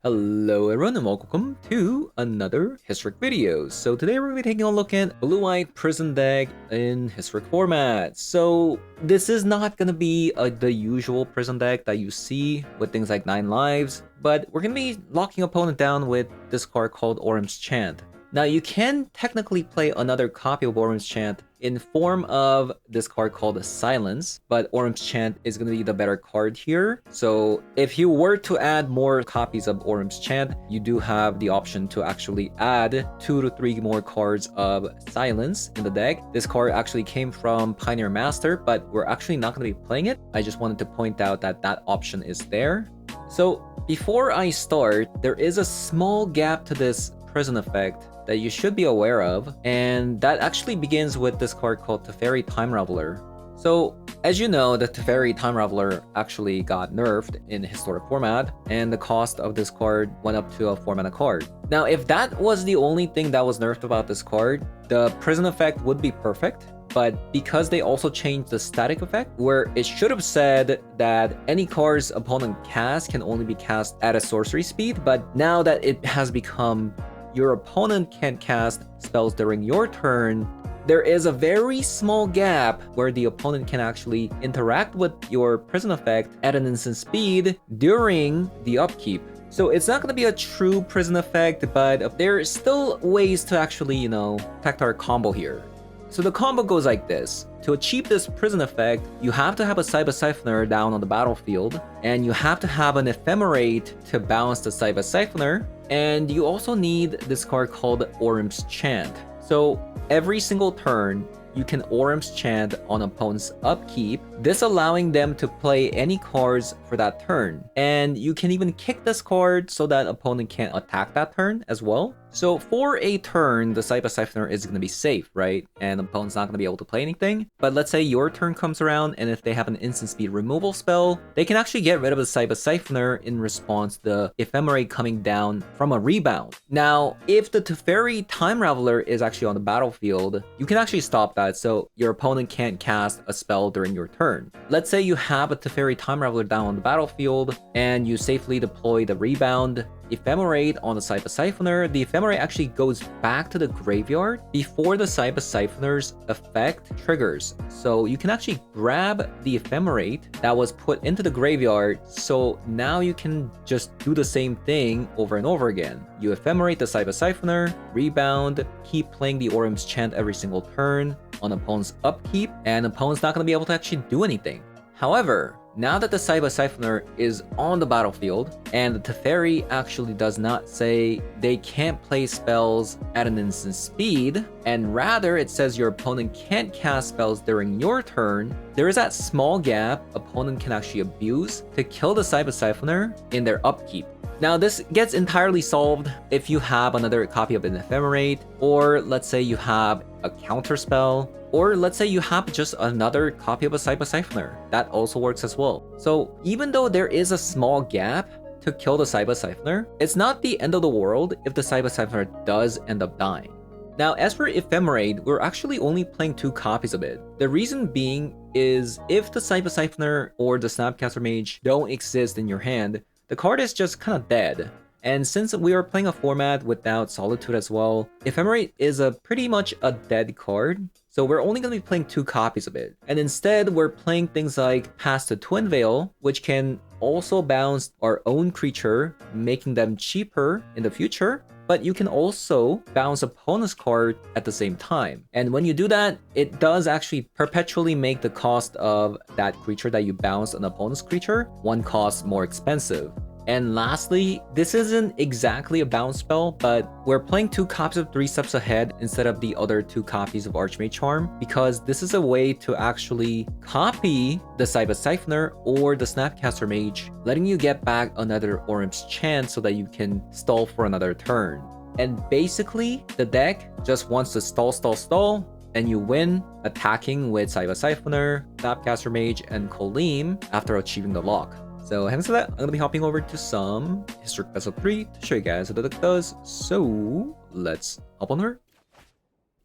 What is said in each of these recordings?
Hello everyone and welcome to another Historic video. So today we're going to be taking a look at Blue-White Prison deck in Historic format. So this is not going to be the usual prison deck that you see with things like 9 lives, but we're going to be locking opponent down with this card called Orim's Chant. Now you can technically play another copy of Orim's Chant in form of this card called Silence, but Orim's Chant is going to be the better card here. So if you were to add more copies of Orim's Chant, you do have the option to actually add 2 to 3 more cards of Silence in the deck. This card actually came from Pioneer Master, but we're actually not going to be playing it. I just wanted to point out that that option is there. So before I start, there is a small gap to this prison effect that you should be aware of, and that actually begins with this card called Teferi Time Raveler. So as you know, the Teferi Time Raveler actually got nerfed in historic format, and the cost of this card went up to a 4-mana card. Now if that was the only thing that was nerfed about this card, the prison effect would be perfect. But because they also changed the static effect, where it should have said that any cards opponent casts can only be cast at a sorcery speed, but now that it has become your opponent can't cast spells during your turn, there is a very small gap where the opponent can actually interact with your prison effect at an instant speed during the upkeep. So it's not going to be a true prison effect, but there are still ways to actually, protect our combo here. So the combo goes like this. To achieve this prison effect, you have to have a Cyber Siphoner down on the battlefield, and you have to have an Ephemerate to bounce the Cyber Siphoner, and you also need this card called Orim's Chant. So every single turn, you can Orim's Chant on opponent's upkeep, this allowing them to play any cards for that turn. And you can even kick this card so that opponent can't attack that turn as well. So for a turn, the Cyber Siphoner is going to be safe, right? And the opponent's not going to be able to play anything. But let's say your turn comes around, and if they have an instant speed removal spell, they can actually get rid of the Cyber Siphoner in response to the Ephemerate coming down from a rebound. Now, if the Teferi Time Raveler is actually on the battlefield, you can actually stop that so your opponent can't cast a spell during your turn. Let's say you have a Teferi Time Raveler down on the battlefield, and you safely deploy the rebound Ephemerate on the Cyber Siphoner. The Ephemerate actually goes back to the graveyard before the Cyber Siphoner's effect triggers. So you can actually grab the Ephemerate that was put into the graveyard, so now you can just do the same thing over and over again. You Ephemerate the Cyber Siphoner, rebound, keep playing the Orim's Chant every single turn on opponent's upkeep, and opponent's not going to be able to actually do anything. However, now that the Cyber Siphoner is on the battlefield, and the Teferi actually does not say they can't play spells at an instant speed, and rather it says your opponent can't cast spells during your turn, there is that small gap opponent can actually abuse to kill the Cyber Siphoner in their upkeep. Now this gets entirely solved if you have another copy of an Ephemerate, or let's say you have a counter spell, or let's say you have just another copy of a Cyber Siphoner. That also works as well. So even though there is a small gap to kill the Cyber Siphoner, it's not the end of the world if the Cyber Siphoner does end up dying. Now as for Ephemerate, we're actually only playing 2 copies of it. The reason being is if the Cyber Siphoner or the Snapcaster Mage don't exist in your hand, the card is just kind of dead. And since we are playing a format without Solitude as well, Ephemerate is pretty much a dead card. So we're only going to be playing 2 copies of it. And instead, we're playing things like Pass the Twin Veil, which can also bounce our own creature, making them cheaper in the future. But you can also bounce opponent's card at the same time. And when you do that, it does actually perpetually make the cost of that creature that you bounce an opponent's creature, one cost more expensive. And lastly, this isn't exactly a bounce spell, but we're playing 2 copies of 3 Steps Ahead instead of the other 2 copies of Archmage Charm, because this is a way to actually copy the Cyber Siphoner or the Snapcaster Mage, letting you get back another Orim's Chant so that you can stall for another turn. And basically, the deck just wants to stall, and you win attacking with Cyber Siphoner, Snapcaster Mage, and Kolim after achieving the lock. So having said that, I'm going to be hopping over to some Historic Best of 3 to show you guys how the deck does. So let's hop on her.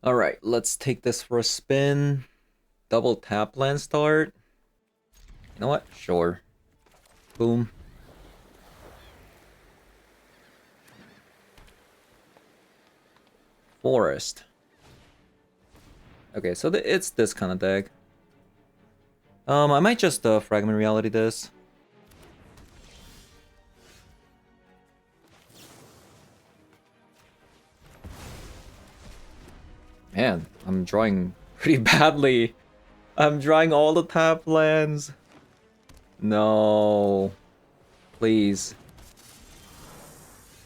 Alright, let's take this for a spin. Double tap land start. You know what? Sure. Boom. Forest. Okay, so it's this kind of deck. I might just Fragment Reality this. Man, I'm drawing pretty badly. I'm drawing all the tap lands. No. Please.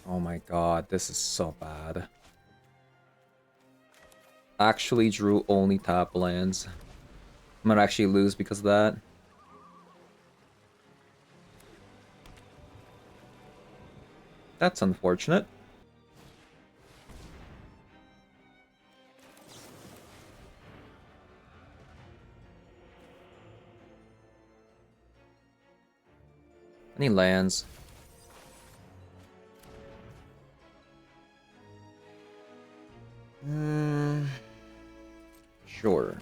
Oh my god, this is so bad. Actually drew only tap lands. I might actually lose because of that. That's unfortunate. Any lands? Sure.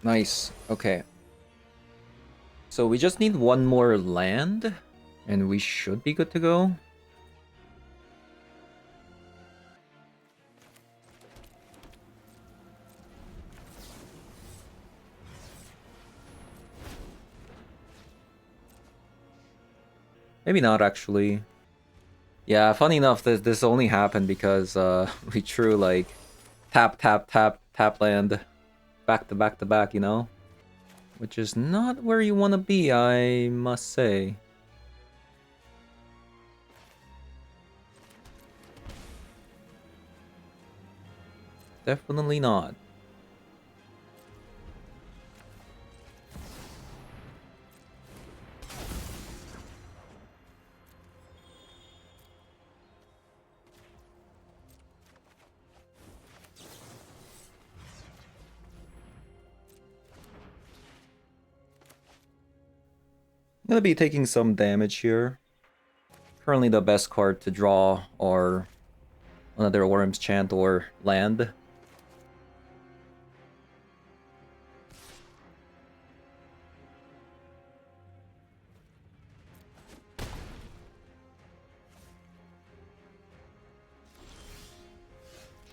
Nice. Okay. So we just need one more land, and we should be good to go. Maybe not, actually. Yeah, funny enough, this only happened because we drew, like, tap, tap, tap, tap land, back to back to back, you know? Which is not where you want to be, I must say. Definitely not. I'm gonna be taking some damage here. Currently the best card to draw are another Orim's Chant or land.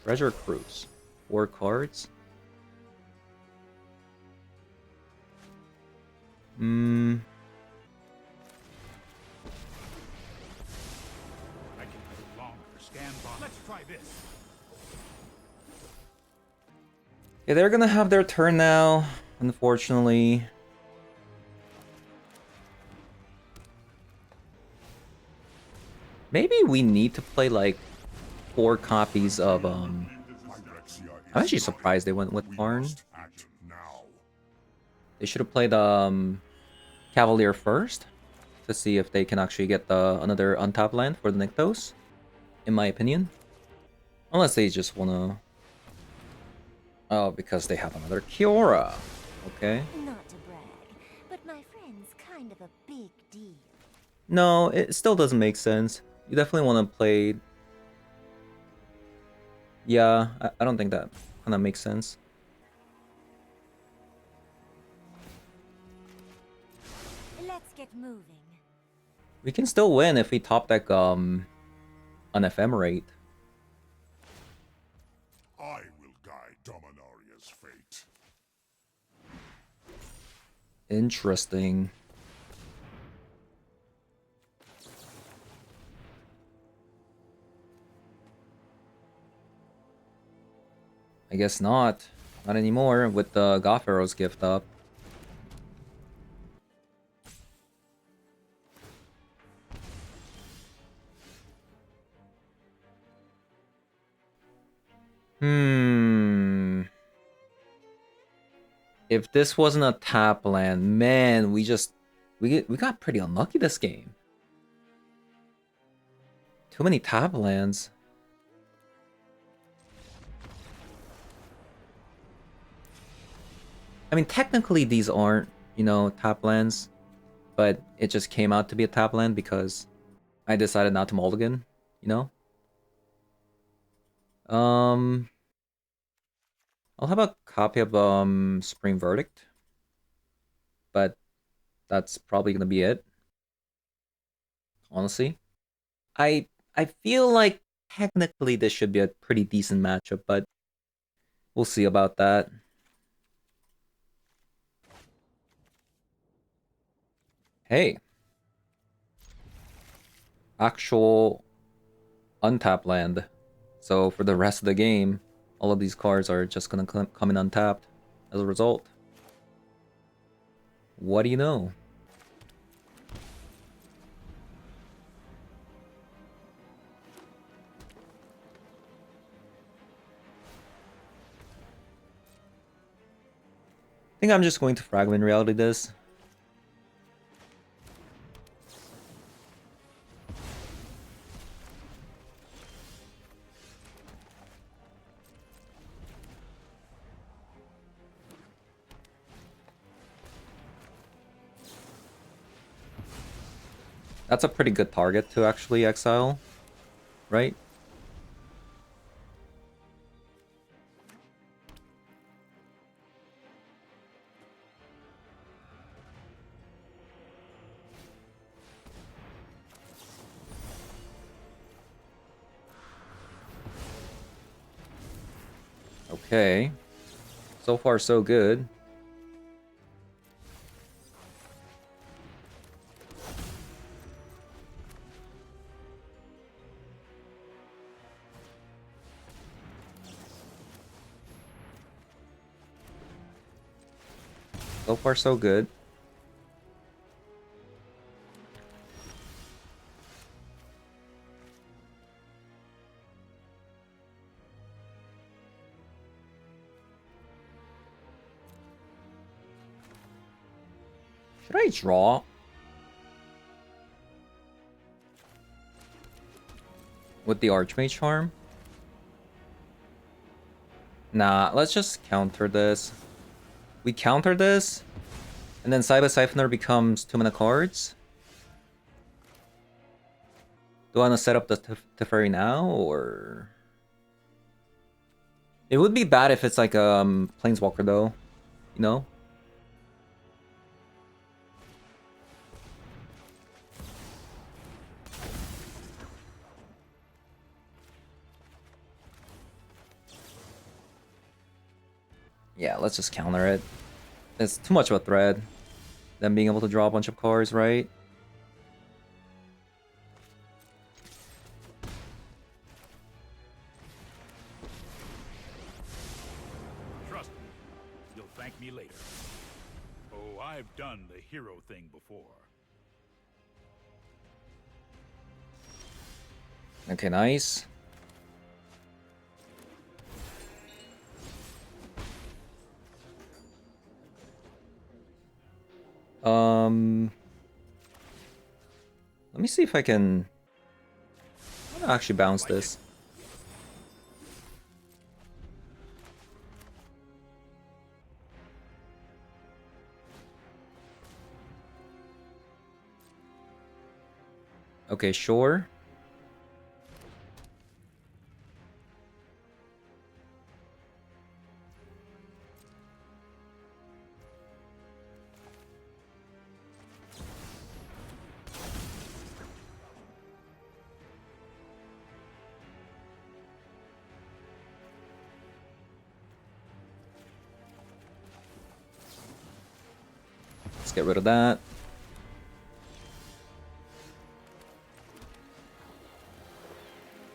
Treasure Cruise. 4 cards. Yeah, they're gonna have their turn now, unfortunately. Maybe we need to play like 4 copies of I'm actually surprised they went with Karn. They should have played Cavalier first to see if they can actually get another untapped land for the Nykthos, in my opinion. Unless they just wanna... Oh, because they have another Kiora. Okay. Not to brag, but my friend's kind of a big deal. No, it still doesn't make sense. You definitely want to play... Yeah, I don't think that kind of makes sense. Let's get moving. We can still win if we top deck an Ephemerate. I will guide Dominaria's fate. Interesting. I guess not. Not anymore with the Goth Pharaoh's gift up. If this wasn't a tap land, man, we got pretty unlucky this game. Too many tap lands. I mean, technically these aren't, you know, tap lands. but it just came out to be a tap land because I decided not to mulligan, you know? I'll have a copy of Spring Verdict, but that's probably gonna be it. Honestly, I feel like technically this should be a pretty decent matchup, but we'll see about that. Hey, actual untap land. So for the rest of the game, all of these cards are just gonna come in untapped as a result. What do you know? I think I'm just going to Fragment Reality this. That's a pretty good target to actually exile, right? Okay. So far, so good. So far, so good. Should I draw? With the Archmage Charm? Nah, let's just counter this. We counter this, and then Cyber Siphoner becomes 2-mana cards. Do I want to set up the Teferi now, or... It would be bad if it's like Planeswalker though, you know? Yeah, let's just counter it. It's too much of a threat. Them being able to draw a bunch of cards, right? Trust me, you'll thank me later. Oh, I've done the hero thing before. Okay, nice. Let me see if I can actually bounce this. Okay, sure. Let's get rid of that.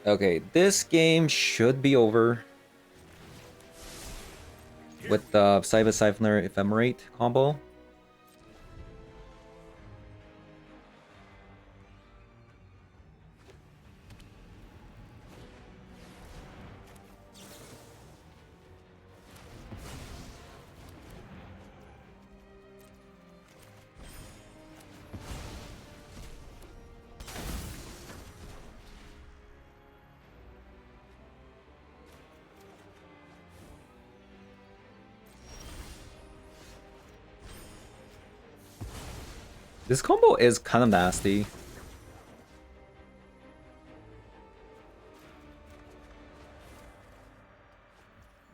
Okay, this game should be over with the Cyber Siphoner Ephemerate combo. This combo is kind of nasty.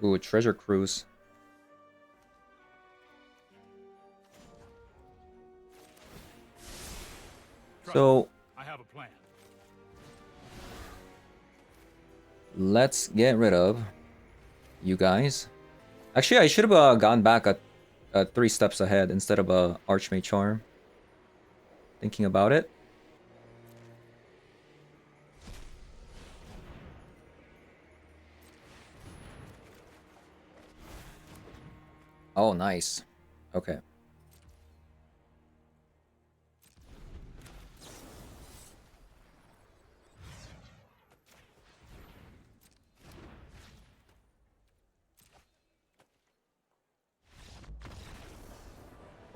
Ooh, treasure cruise. So I have a plan. let's get rid of you guys. Actually, I should have gone back at 3 steps ahead instead of Archmage Charm. Thinking about it. Oh, nice. Okay.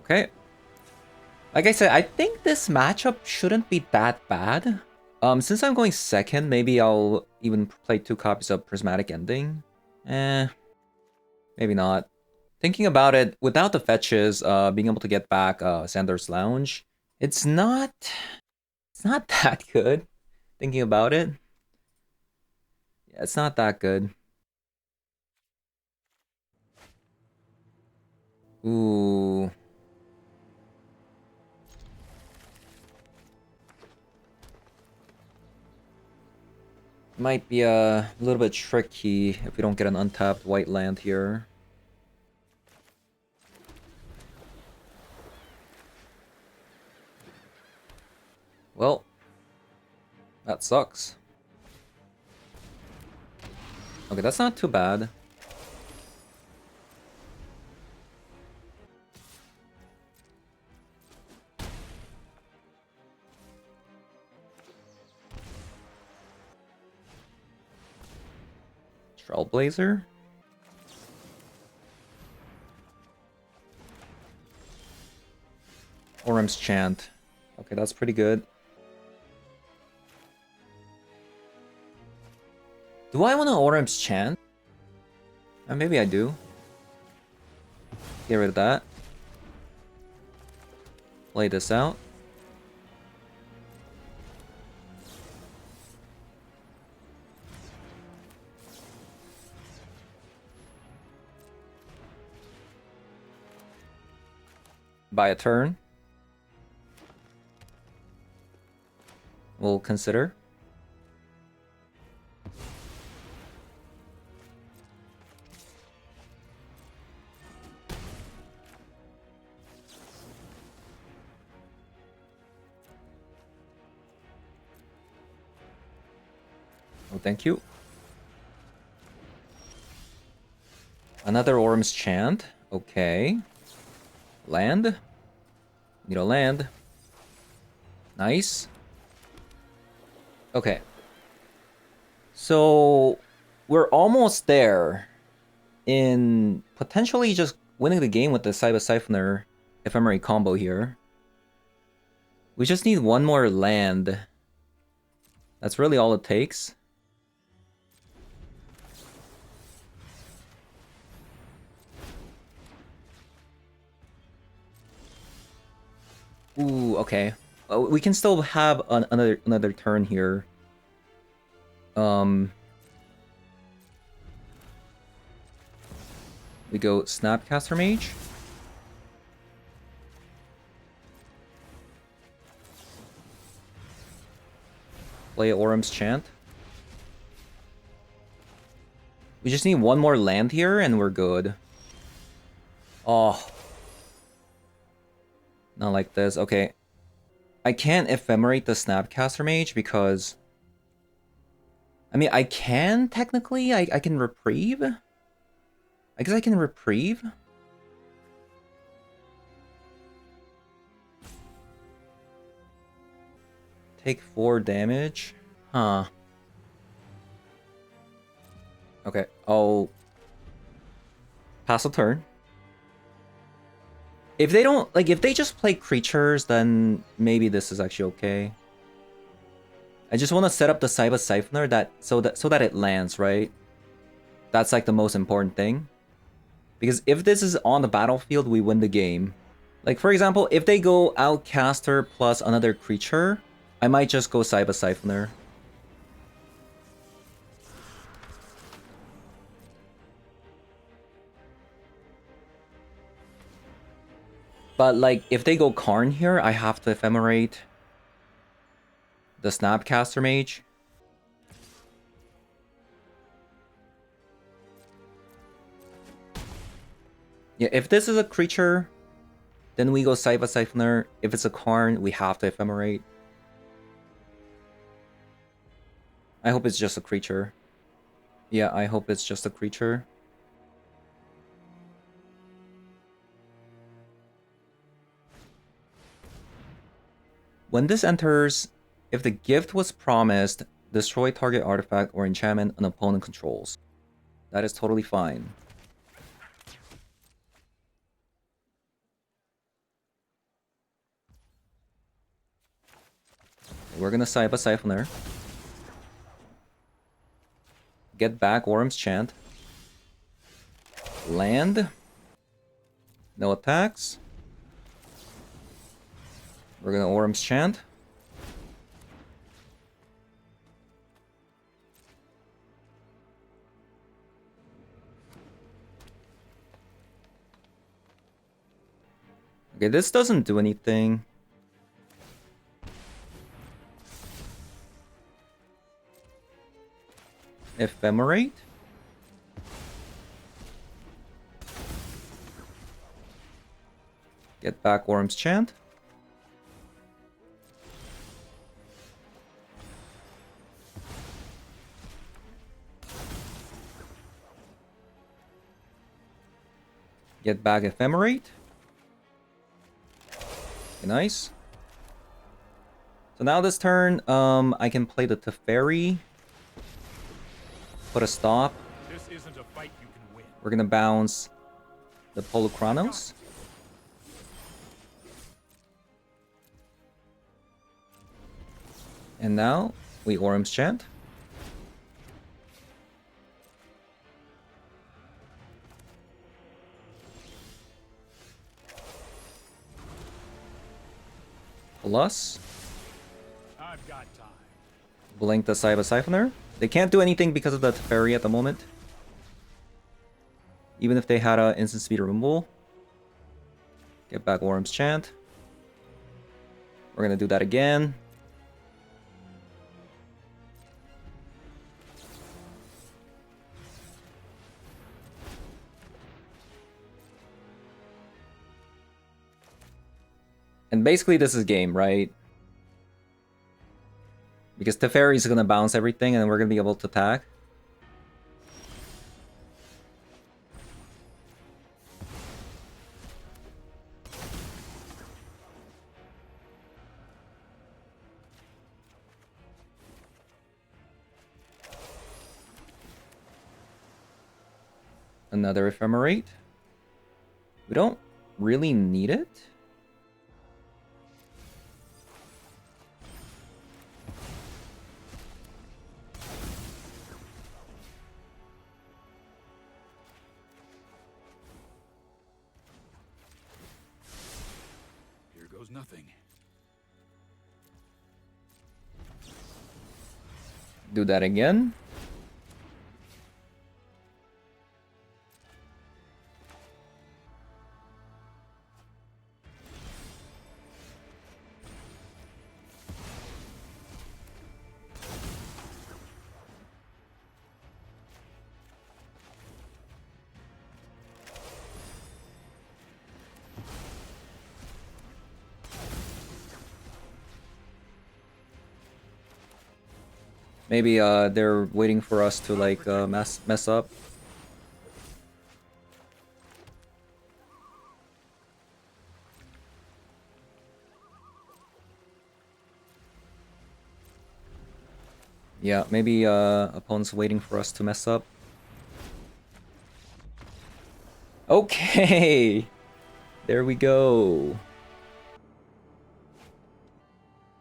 Okay. Like I said, I think this matchup shouldn't be that bad. Since I'm going second, maybe I'll even play 2 copies of Prismatic Ending. Maybe not. Thinking about it, without the fetches, being able to get back Sanders Lounge, it's not that good. Thinking about it. Yeah, it's not that good. Ooh. Might be a little bit tricky if we don't get an untapped white land here. Well, that sucks. Okay, that's not too bad. Trailblazer? Orim's Chant. Okay, that's pretty good. Do I want to Orim's Chant? Maybe I do. Get rid of that. Play this out. Buy a turn. We'll consider. Oh, thank you. Another Orim's Chant. Okay. Land. Need a land. Nice. Okay. So we're almost there in potentially just winning the game with the Cyber Siphoner Ephemery combo here. We just need one more land. That's really all it takes. Ooh, okay. We can still have another turn here. We go Snapcaster Mage. Play Orim's Chant. We just need one more land here and we're good. Oh. Not like this. Okay. I can't ephemerate the Snapcaster Mage because... I mean, I can technically. I can reprieve. I guess I can reprieve. Take 4 damage. Huh. Okay, I'll pass a turn. If they don't, like, if they just play creatures, then maybe this is actually okay. I just want to set up the Cyber Siphoner so that it lands, right? That's like the most important thing. Because if this is on the battlefield, we win the game. Like, for example, if they go Outcaster plus another creature, I might just go Cyber Siphoner. But, like, if they go Karn here, I have to Ephemerate the Snapcaster Mage. Yeah, if this is a creature, then we go Cyber Siphoner. If it's a Karn, we have to Ephemerate. I hope it's just a creature. Yeah, I hope it's just a creature. When this enters, if the gift was promised, destroy target artifact or enchantment an opponent controls. That is totally fine. We're gonna Cyber Siphoner. Get back Orim's Chant. Land. No attacks. We're gonna Orim's Chant. Okay, this doesn't do anything. Ephemerate. Get back Orim's Chant. Get back Ephemerate. Okay, nice. So now this turn, I can play the Teferi. Put a stop. This isn't a fight you can win. We're gonna bounce the Polukranos. And now we Orim's Chant. Plus, I've got time. blink the Cyber Siphoner. They can't do anything because of the Teferi at the moment. Even if they had an instant speed removal. Get back Orim's Chant. We're gonna do that again. And basically this is game, right? Because Teferi is gonna bounce everything and we're gonna be able to attack. Another Ephemerate. We don't really need it. Here goes nothing. Do that again. Maybe they're waiting for us to like mess up. Yeah, maybe opponent's waiting for us to mess up. Okay, there we go.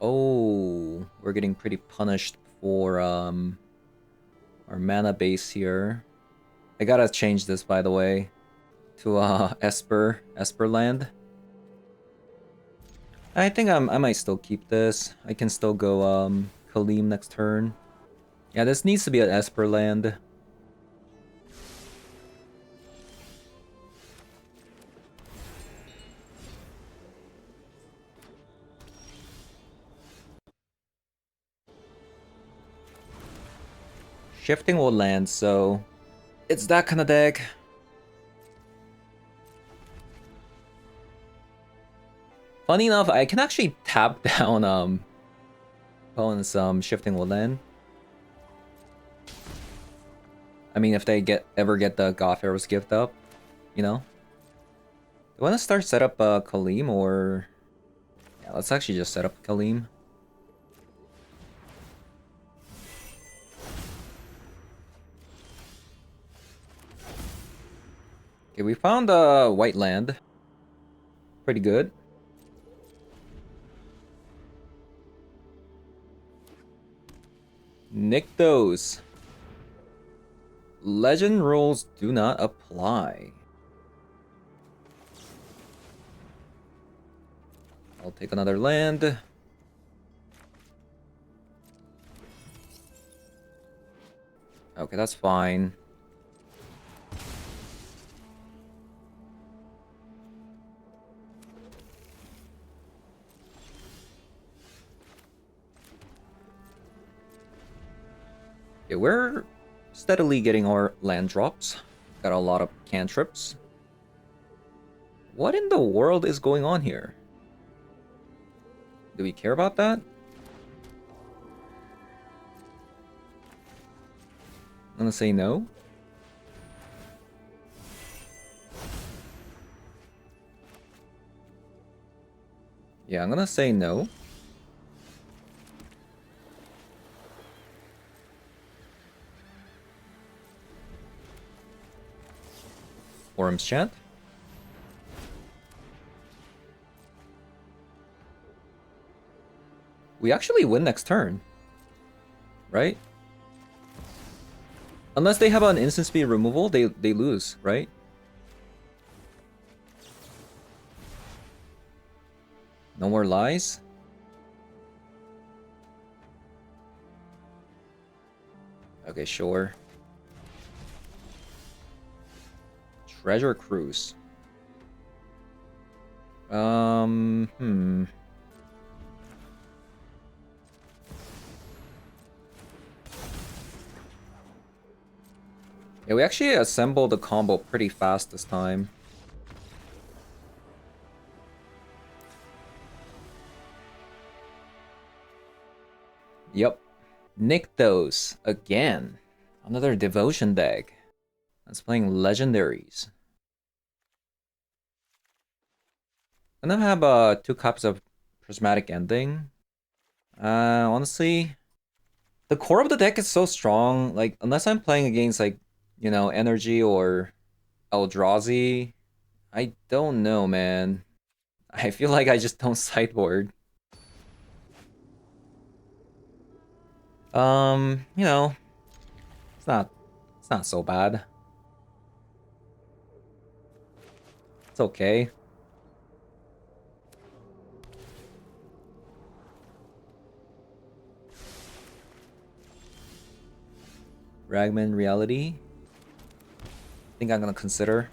Oh, we're getting pretty punished for our mana base here. I gotta change this, by the way, to Esper land. I think I might still keep this. I can still go Kaleem next turn. Yeah, this needs to be an Esper land. Shifting will land, so it's that kind of deck. Funny enough, I can actually tap down opponents shifting will land. I mean, if they ever get the Goth Arrows gift up, you know. Do I want to start set up Kaleem or yeah, let's actually just set up Kaleem. Okay, we found a white land. Pretty good. Nykthos. Legend rules do not apply. I'll take another land. Okay, that's fine. Okay, we're steadily getting our land drops. Got a lot of cantrips. What in the world is going on here? Do we care about that? I'm gonna say no. Yeah, I'm gonna say no. Orim's Chant. We actually win next turn. Right? Unless they have an instant speed removal, they lose, right? No more lies? Okay, sure. Treasure Cruise. Yeah, we actually assembled the combo pretty fast this time. Yep. Nykthos again. Another devotion deck. That's playing legendaries. And then I have 2 copies of Prismatic Ending. Honestly, the core of the deck is so strong. Like, unless I'm playing against like, you know, Energy or Eldrazi, I don't know, man. I feel like I just don't sideboard. You know, it's not so bad. It's okay. Ragman Reality. I think I'm gonna consider.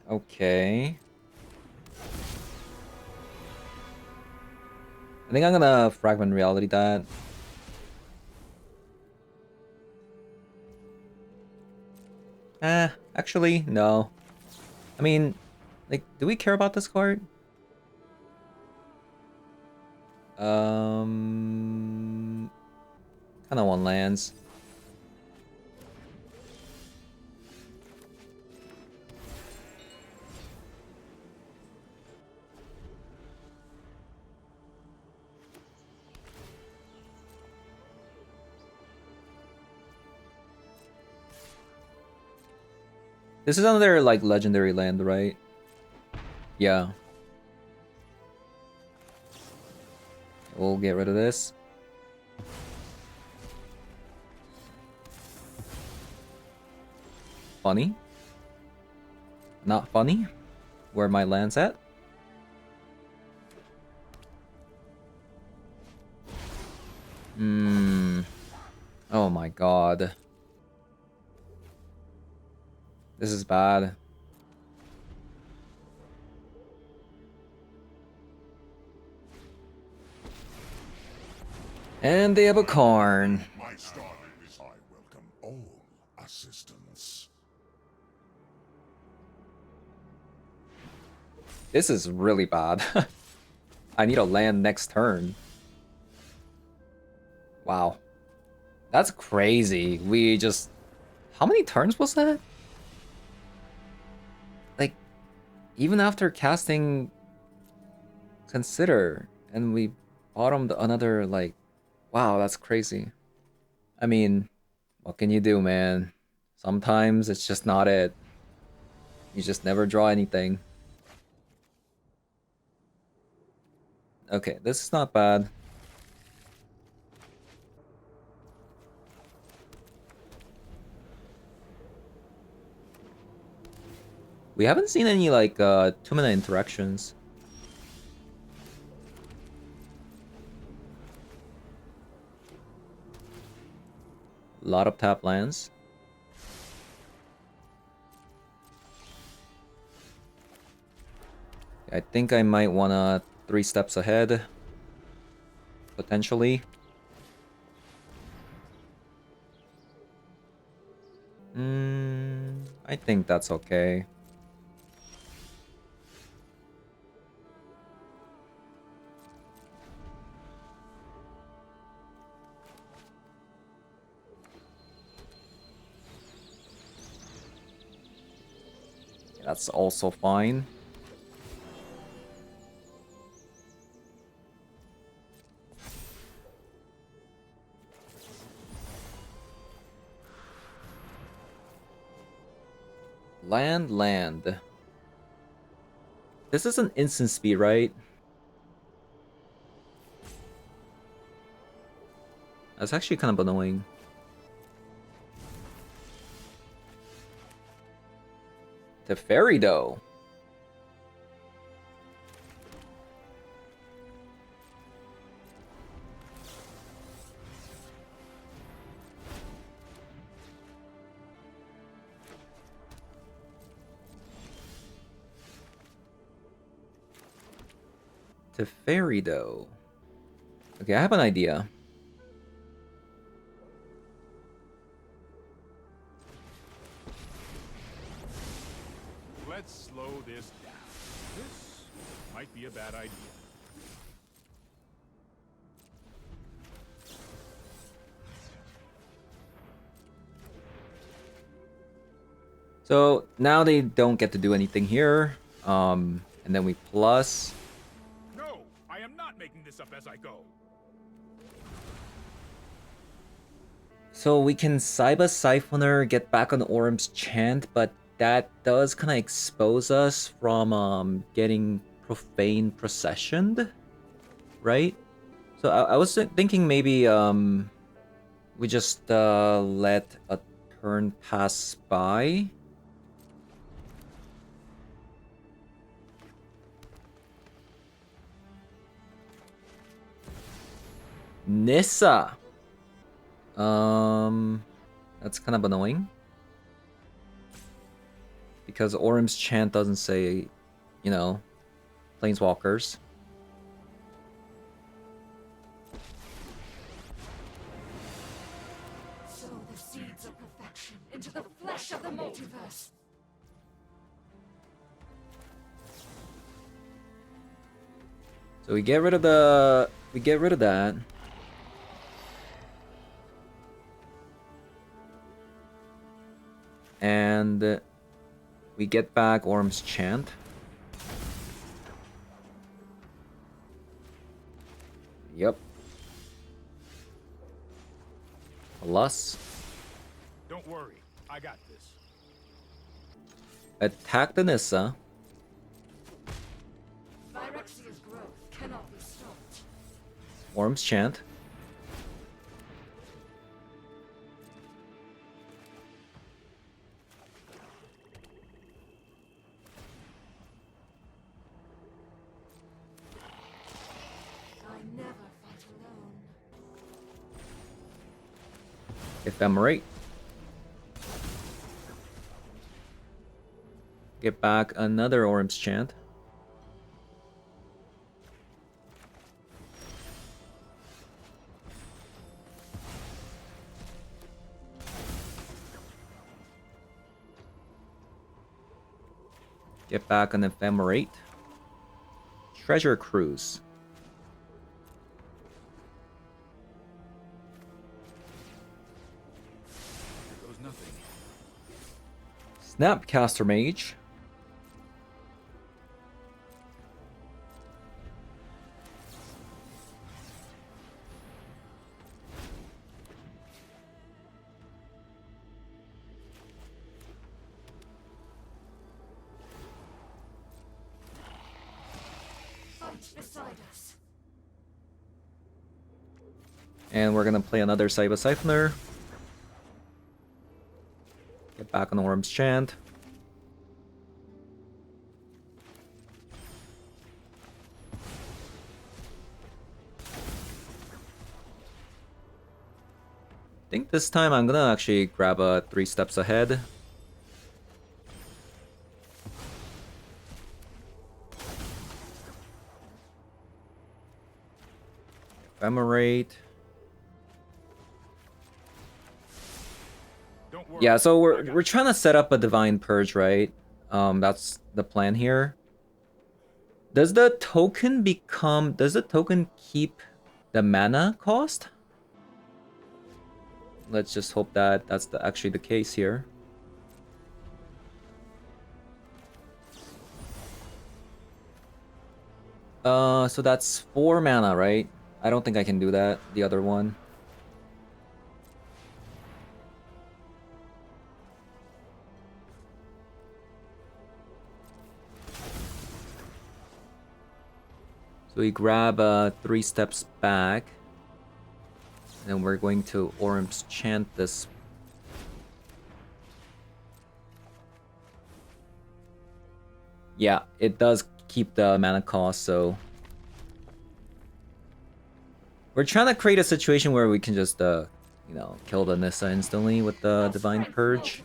Okay. I think I'm gonna Fragment Reality that. Actually, no. I mean, like, do we care about this card? Kind of want lands. This is another, like, legendary land, right? Yeah. We'll get rid of this. funny. Not funny. Where my land's at. Oh my god. This is bad. And they have a Karn. My starting is I welcome all assistance. This is really bad. I need to land next turn. Wow. That's crazy. We just... How many turns was that? Like, even after casting Consider, and we bottomed another, like... Wow, that's crazy. I mean, what can you do, man? Sometimes it's just not it. You just never draw anything. Okay, this is not bad. We haven't seen any, like, 2-mana interactions. A lot of tap lands. I think I might wanna 3 steps ahead. Potentially. I think that's okay. That's also fine. Land. This is an instant speed, right? That's actually kind of annoying. Teferi, though. Teferi, though. Okay, I have an idea. Let's slow this down. This might be a bad idea. So now they don't get to do anything here. And then we plus. No, I am not making this up as I go. So we can Saiba Siphoner, get back on Orim's Chant, but that does kind of expose us from getting Profane Processioned, right? So I was thinking maybe we just let a turn pass by. Nissa. That's kind of annoying. Because Orim's Chant doesn't say, you know, Planeswalkers. Sow the seeds of perfection into the flesh of the multiverse. So we get rid of the... We get rid of that. And we get back Orim's Chant. Yep. Plus. Don't worry, I got this. Attack the Nissa. Phyrexia's growth cannot be stopped. Orim's Chant. Ephemerate. Get back another Orim's Chant. Get back an Ephemerate. Treasure Cruise. There goes nothing. Snapcaster Mage. Fight beside us. And we're gonna play another Cyber Siphoner. Get back on Orim's Chant. I think this time I'm gonna actually grab a 3 steps ahead. Ephemerate. Don't worry. Yeah, so I got we're trying to set up a Divine Purge, right? That's the plan here. Does the token keep the mana cost? Let's just hope that that's actually the case here. So that's 4 mana, right? I don't think I can do that, the other one. So we grab 3 steps back. And then we're going to Orim's Chant this. Yeah, it does keep the mana cost, so we're trying to create a situation where we can just you know, kill the Nissa instantly with the Divine Purge.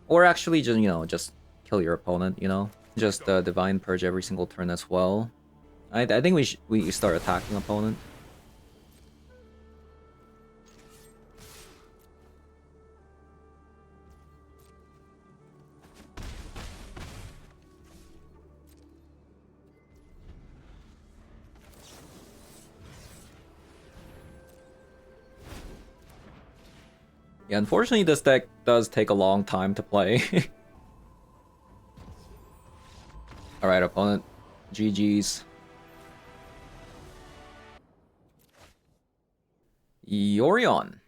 Or actually just, you know, just kill your opponent, you know? Just Divine Purge every single turn as well. I think we start attacking opponent. Yeah, unfortunately this deck does take a long time to play. Alright, opponent. GG's. Yorion.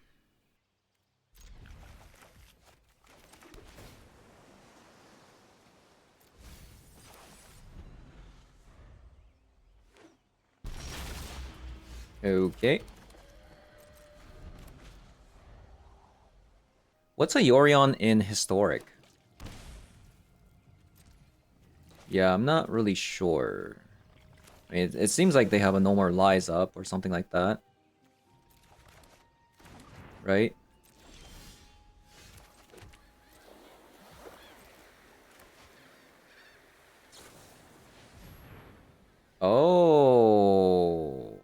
Okay. What's a Yorion in Historic? Yeah, I'm not really sure. I mean, it seems like they have a No More Lies up or something like that. Right? Oh.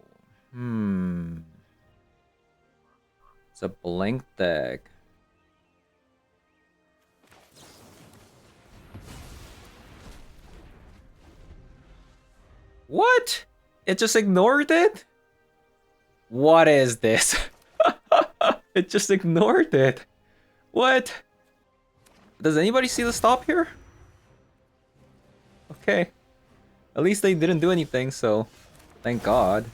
It's a blank deck. What? It just ignored it? What is this? It just ignored it. What? Does anybody see the stop here? Okay. At least they didn't do anything, so thank God.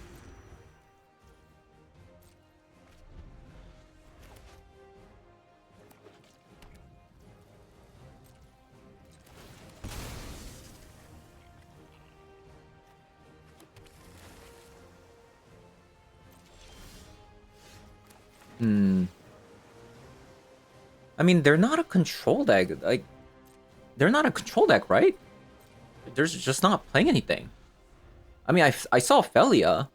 I mean, they're not a control deck. Like, they're not a control deck, right? They're just not playing anything. I mean, I saw Felia.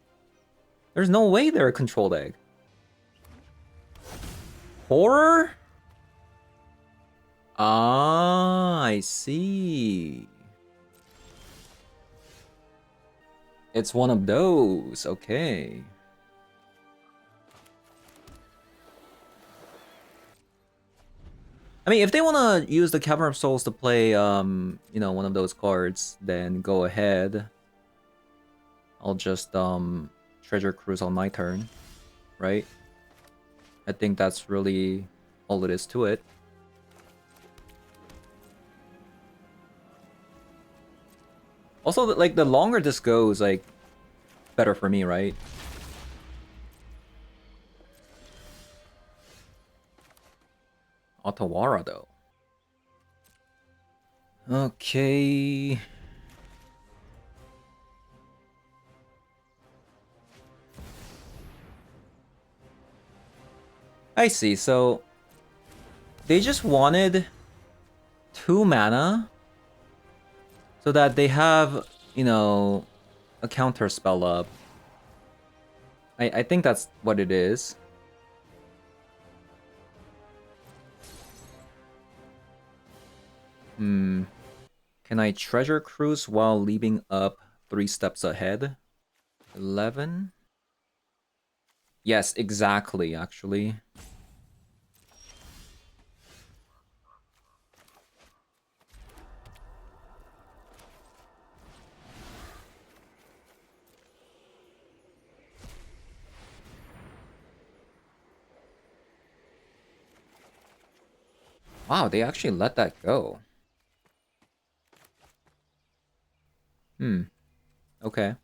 There's no way they're a control deck. Horror? Ah, I see. It's one of those. Okay. I mean, if they want to use the Cavern of Souls to play, you know, one of those cards, then go ahead. I'll just, Treasure Cruise on my turn, right? I think that's really all it is to it. Also, like, the longer this goes, like, better for me, right? Otawara, though. Okay. I see, so they just wanted 2 mana so that they have, you know, a counter spell up. I think that's what it is. Can I Treasure Cruise while leaving up 3 steps ahead? 11? Yes, exactly, actually. Wow, they actually let that go. Okay.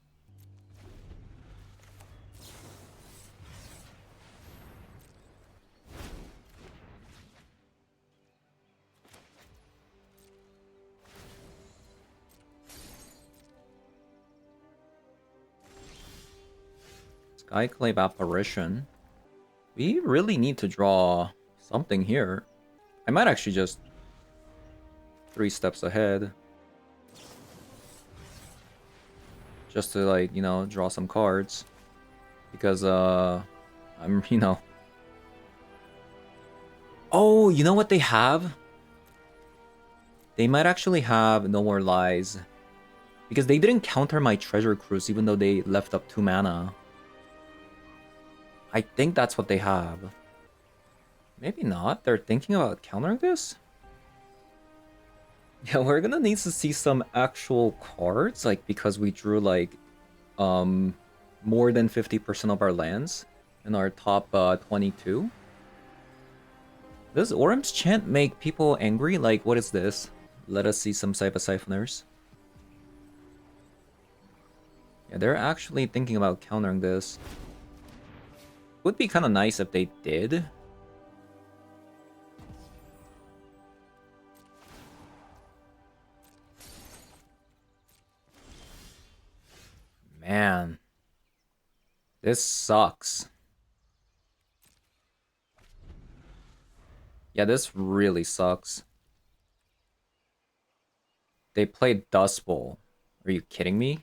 Skyclave Apparition. We really need to draw something here. I might actually just 3 steps ahead. Just to, like, you know, draw some cards. Because, I'm, you know... Oh, you know what they have? They might actually have No More Lies. Because they didn't counter my Treasure Cruise even though they left up 2 mana. I think that's what they have. Maybe not. They're thinking about countering this? Yeah, we're gonna need to see some actual cards, like, because we drew, like, more than 50% of our lands in our top 22. Does Orim's Chant make people angry? Like, what is this? Let us see some Cypher Siphoners. Yeah, they're actually thinking about countering this. Would be kind of nice if they did. Man. This sucks. Yeah, this really sucks. They played Dust Bowl. Are you kidding me?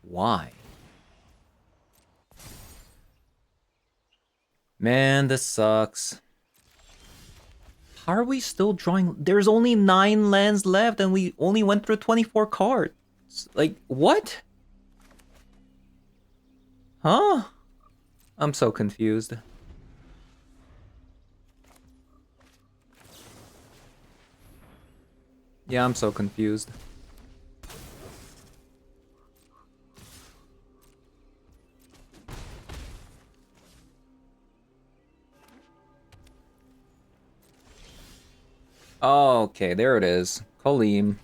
Why? Man, this sucks. How are we still drawing? There's only 9 lands left and we only went through 24 cards. Like, what? Huh? I'm so confused. Yeah, I'm so confused. Oh, okay, there it is. Kolim.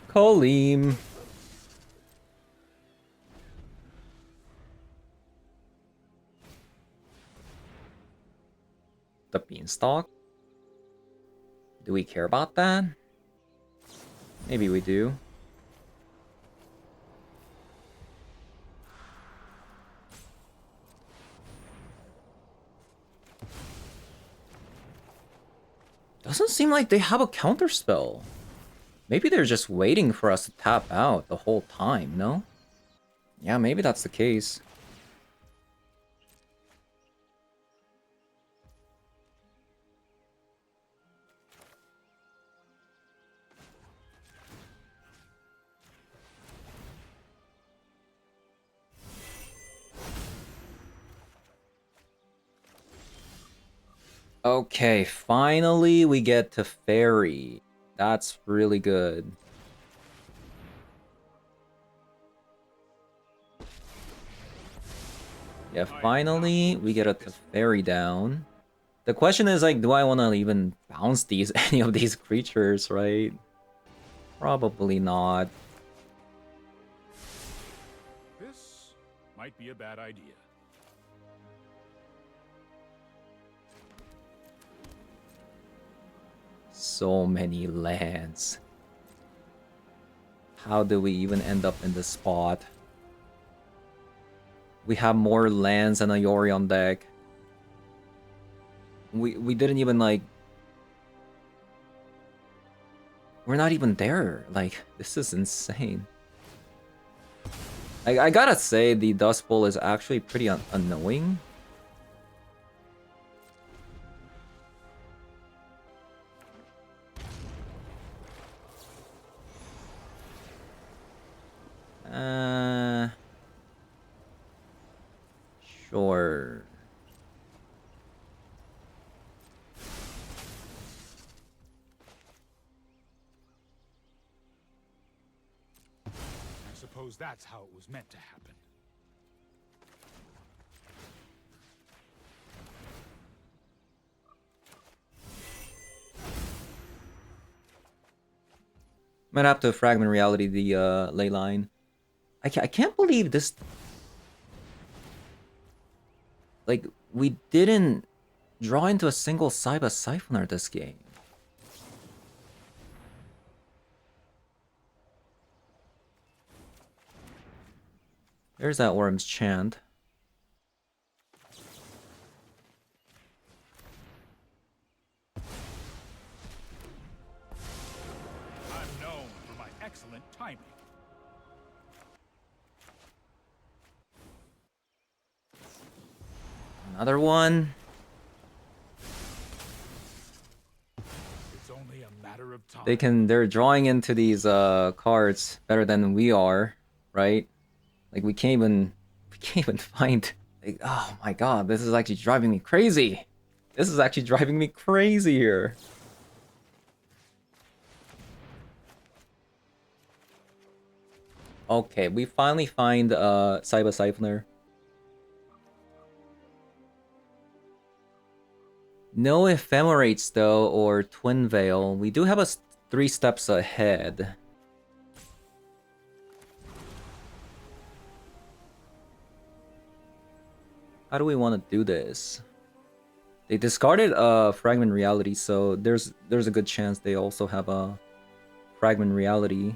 Kolim. The beanstalk? Do we care about that? Maybe we do. Doesn't seem like they have a counter spell. Maybe they're just waiting for us to tap out the whole time, no? Yeah, maybe that's the case. Okay, finally we get to Fairy. That's really good. Yeah, finally we get a Teferi down. The question is like, do I want to even bounce these any of these creatures, right? Probably not. This might be a bad idea. So many lands. How do we even end up in this spot? We have more lands than a Yori on deck. We didn't even like... We're not even there. Like, this is insane. I gotta say, the Dust Bowl is actually pretty annoying. Sure. I suppose that's how it was meant to happen. Might have to fragment reality the ley line. I can't believe this. Like, we didn't draw into a single Saiba Siphoner this game. There's that Orim's Chant. I'm known for my excellent timing. Another one. It's only a matter of time. They're drawing into these cards better than we are, right? Like we can't even find, like, oh my god, this is actually driving me crazy. This is actually driving me crazy here. Okay, we finally find Saiba Siphoner. No Ephemerates though, or Twin Veil. We do have us 3 steps ahead. How do we want to do this? They discarded Fragment Reality, so there's a good chance they also have a Fragment Reality.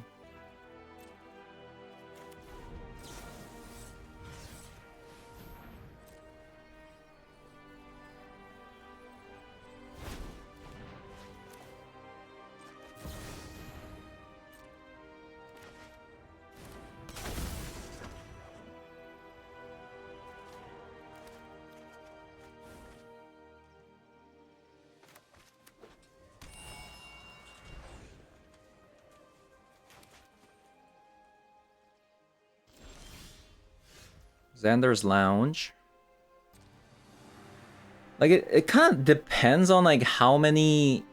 Xander's Lounge. Like it kind of depends on like how many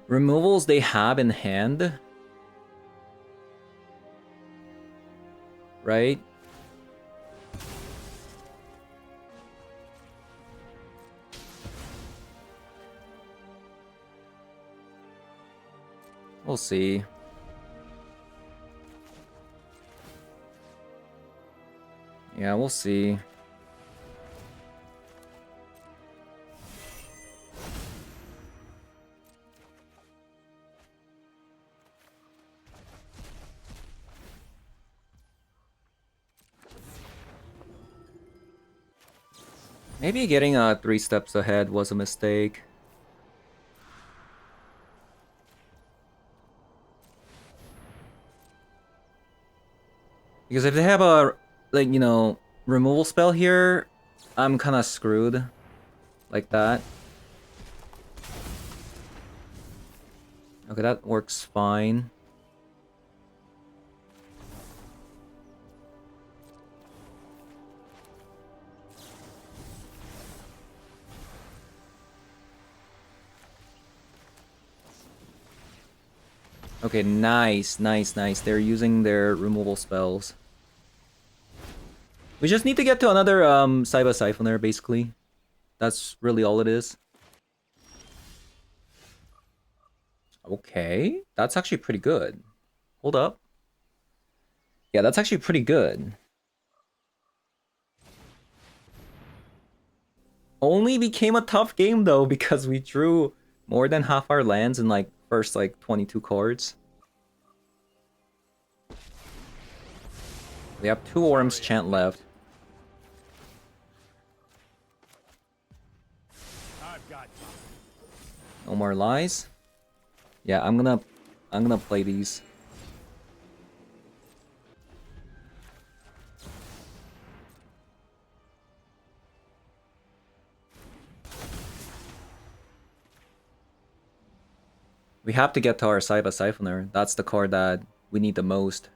removals they have in hand. Right? We'll see. Yeah, we'll see. Maybe getting 3 steps ahead was a mistake. Because if they have a, like, you know, removal spell here, I'm kind of screwed. Like that. Okay, that works fine. Okay, nice, nice, nice. They're using their removal spells. We just need to get to another Saiba Siphoner, basically. That's really all it is. Okay, that's actually pretty good. Hold up. Yeah, that's actually pretty good. Only became a tough game though because we drew more than half our lands in like first like 22 cards. We have 2 Orim's Chant left. I've got you. No more lies. Yeah, I'm gonna play these. We have to get to our Saiba Siphoner. That's the card that we need the most.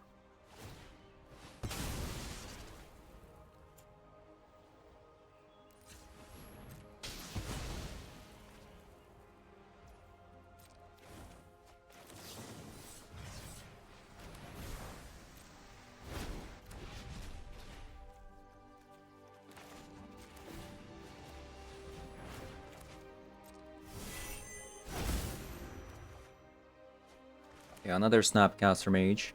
Yeah, another Snapcaster Mage.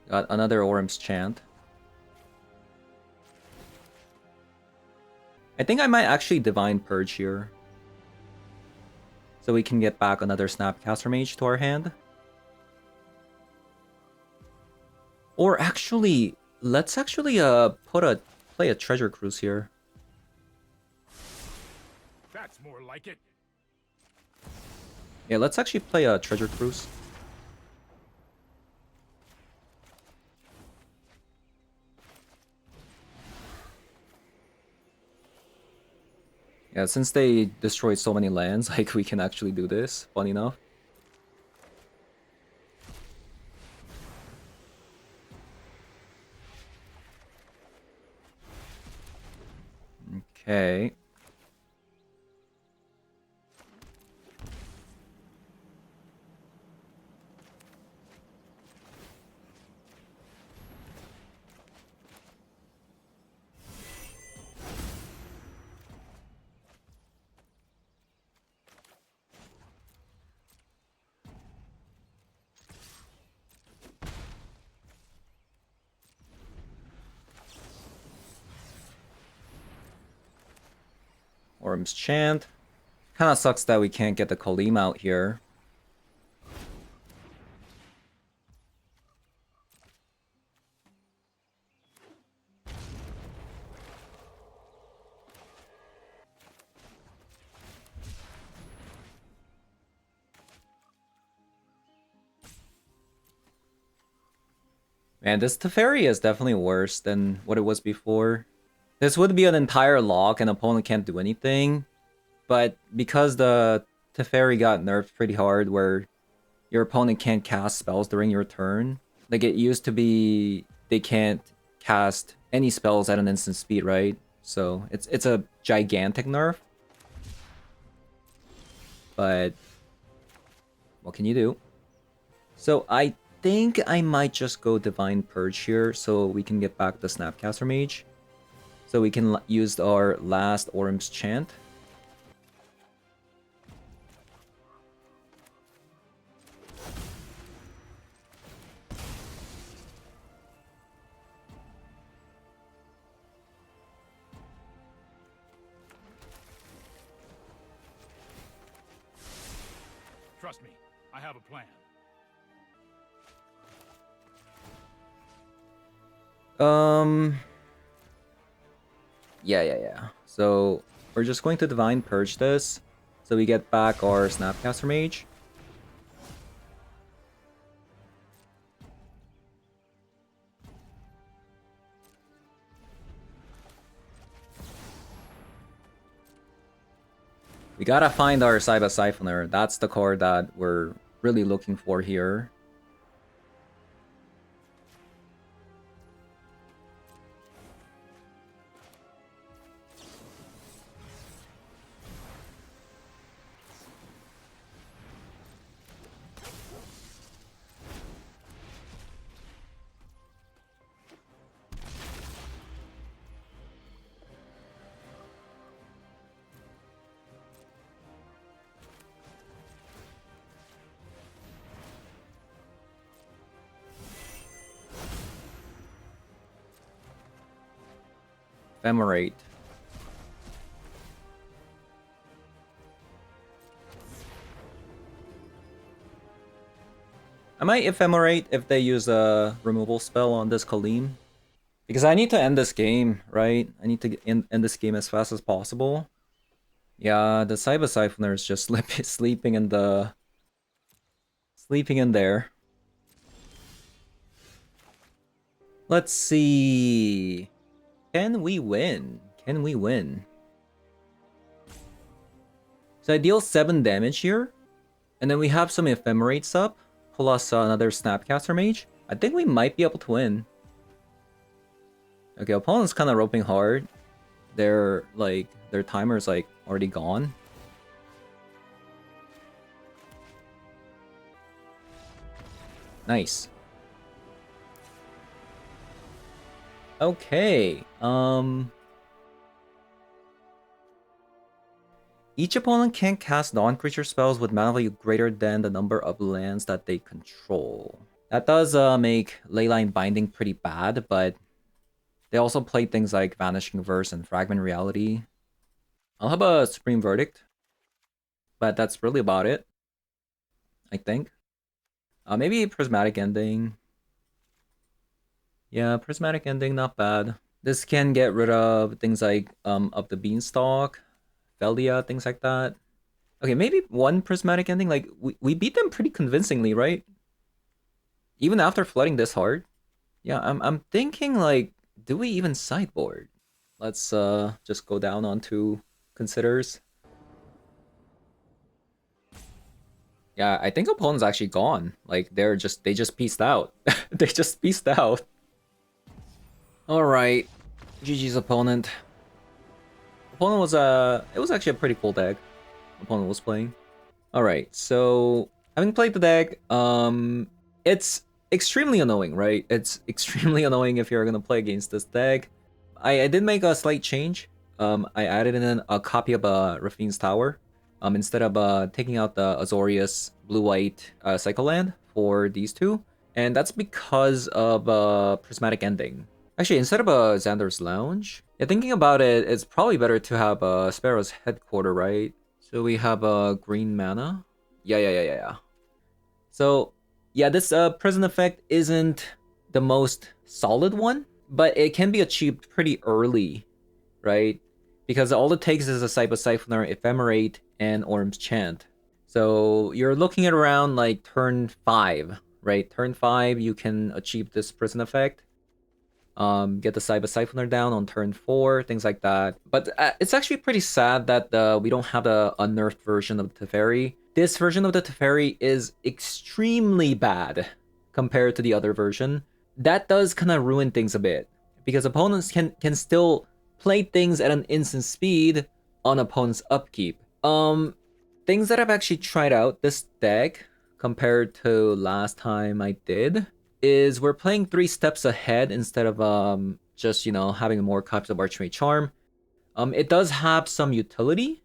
Got another Orim's Chant. I think I might actually Divine Purge here. So we can get back another Snapcaster Mage to our hand. Or actually, let's actually play a Treasure Cruise here. That's more like it. Yeah, let's actually play a Treasure Cruise. Yeah, since they destroyed so many lands, like we can actually do this, funny enough. Okay. Orim's Chant. Kinda sucks that we can't get the Kolim out here. Man, this Teferi is definitely worse than what it was before. This would be an entire lock and opponent can't do anything. But because the Teferi got nerfed pretty hard where your opponent can't cast spells during your turn. Like it used to be they can't cast any spells at an instant speed, right? So it's a gigantic nerf. But what can you do? So I think I might just go Divine Purge here so we can get back the Snapcaster Mage. So we can use our last Orim's Chant. Trust me, I have a plan. Yeah. So we're just going to Divine Purge this, so we get back our Snapcaster Mage. We gotta find our Cyber Siphoner. That's the card that we're really looking for here. Ephemerate. I might Ephemerate if they use a removal spell on this Kaleem. Because I need to end this game, right? I need to end this game as fast as possible. Yeah, the Cyber Siphoner is just sleeping in the... Sleeping in there. Let's see... Can we win? Can we win? So I deal 7 damage here. And then we have some Ephemerates up. Plus another Snapcaster Mage. I think we might be able to win. Okay, opponent's kind of roping hard. Their timer's like already gone. Nice. Okay. Each opponent can cast non-creature spells with mana value greater than the number of lands that they control. That does make Leyline Binding pretty bad, but they also play things like Vanishing Verse and Fragment Reality. I'll have a Supreme Verdict, but that's really about it, I think. Maybe Prismatic Ending. Yeah, Prismatic Ending, not bad. This can get rid of things like Up the Beanstalk, Velia, things like that. Okay, maybe one Prismatic Ending. Like, we beat them pretty convincingly, right? Even after flooding this hard. Yeah, I'm thinking, like, do we even sideboard? Let's just go down onto Considers. Yeah, I think opponent's actually gone. Like, they just pieced out. They just pieced out. Alright. GG's opponent. Opponent was it was actually a pretty cool deck opponent was playing. Alright, so having played the deck, it's extremely annoying, right? It's extremely annoying if you're gonna play against this deck. I did make a slight change. I added in a copy of Rafine's Tower. Instead of taking out the Azorius blue-white Cycle Land for these two. And that's because of Prismatic Ending. Actually, instead of Xander's Lounge, yeah, thinking about it, it's probably better to have Sparrow's Headquarter, right? So we have green mana. Yeah. So, yeah, this present effect isn't the most solid one, but it can be achieved pretty early, right? Because all it takes is a Cyber Siphoner, Ephemerate, and Orim's Chant. So you're looking at around like turn 5, right? Turn 5, you can achieve this prison effect. Get the Cyber Siphoner down on turn 4, things like that. But it's actually pretty sad that we don't have the unnerfed version of the Teferi. This version of the Teferi is extremely bad compared to the other version. That does kind of ruin things a bit, because opponents can still play things at an instant speed on opponent's upkeep. Things that I've actually tried out this deck compared to last time I did is we're playing 3 steps ahead instead of just, you know, having more copies of Archmage Charm. It does have some utility,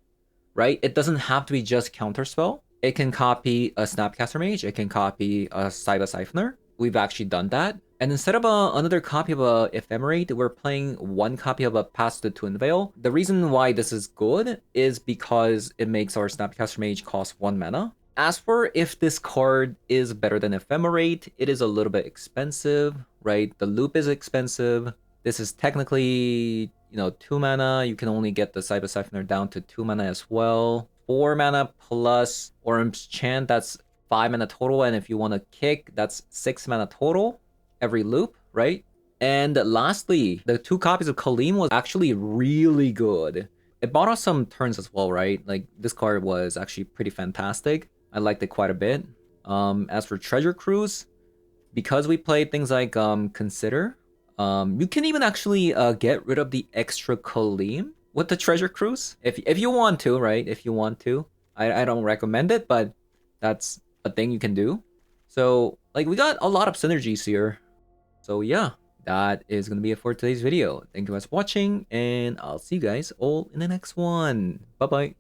right? It doesn't have to be just counterspell. It can copy a Snapcaster Mage, it can copy a Cyber Siphoner. We've actually done that. And instead of another copy of a Ephemerate, we're playing 1 copy of a Pass the Twin Veil. The reason why this is good is because it makes our Snapcaster Mage cost 1 mana. As for if this card is better than Ephemerate, it is a little bit expensive, right? The loop is expensive. This is technically, 2 mana. You can only get the Cyber Siphoner down to 2 mana as well. 4 mana plus Orim's Chant, that's 5 mana total. And if you want to kick, that's 6 mana total every loop, right? And lastly, the 2 copies of Kaleem was actually really good. It bought us some turns as well, right? Like, this card was actually pretty fantastic. I liked it quite a bit. As for Treasure Cruise, because we played things like Consider, you can even actually get rid of the extra Kaleem with the Treasure Cruise. If you want to, right? If you want to. I don't recommend it, but that's a thing you can do. So, like, we got a lot of synergies here. So, yeah. That is going to be it for today's video. Thank you guys for watching, and I'll see you guys all in the next one. Bye-bye.